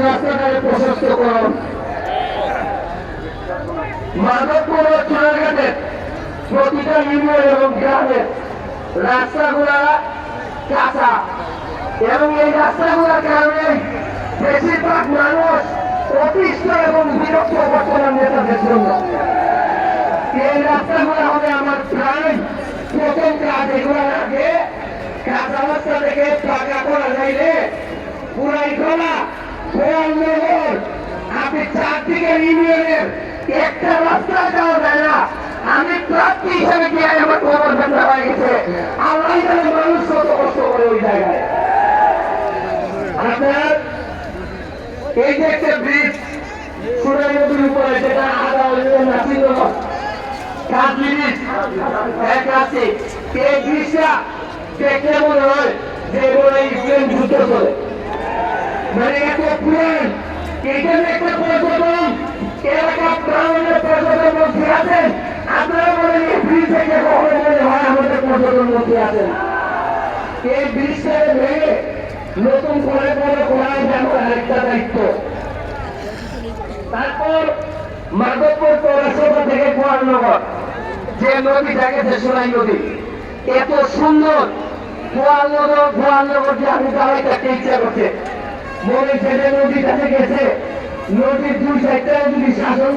রাস্তাটাকে প্রশস্ত করুন। মাধবপুর ও চুনারঘাটের প্রতিটা ইউনিয়ন এবং গ্রামের রাস্তাগুলা কাঁচা এবং এই রাস্তাগুলোর কারণে বেশিরভাগ মানুষ অতিষ্ঠ এবং বিরক্ত বর্তমান নেতাদের জন্য। এই রাস্তাগুলো হবে আমার প্রায় প্রথম কাজ। এগুলোর আগে কাঁচা রাস্তা থেকে পাকা করা যাইলে পুরাই খোলা নগর আপনি চারদিকে ইউনিয়নের একটা রাস্তা যাওয়া যায় না। আমি প্রার্থী হিসেবে গিয়ে আমার খবর ব্যথা হয়ে গেছে। আল্লাহ জানে মানুষ কত কষ্ট করে ওই জায়গায়। আপনার এই যে একটা ব্রিজ সুরাই নদীর উপরে, যেটা আদা নাসিরগঞ্জ কাজ ব্রিজ এক আছে, এই ব্রিজটা দেখলে মনে হয় যে এই প্লেন যুদ্ধ চলে, মানে এত পুরান। এখানে একটা পর্যটন এলাকা প্রাণের পর্যটন মন্ত্রী আছেন। আপনারা বলেন এই ব্রিজ থেকে কখনো মনে হয় আমাদের পর্যটন মন্ত্রী আছেন? এই ব্রিজটা ভেঙে নতুন করে করাই আমার আরেকটা দায়িত্ব। তারপর মাধবপুর পৌরসভা থেকে গোয়ালনগর যে নদীটা গেছে সোনাই নদী, এত সুন্দর গোয়ালনগর যে আমি যাওয়াই থাকতে ইচ্ছা করছে। মনে ছেলে নদীটাতে গেছে, নদীর দুই সাইডটা যদি শাসন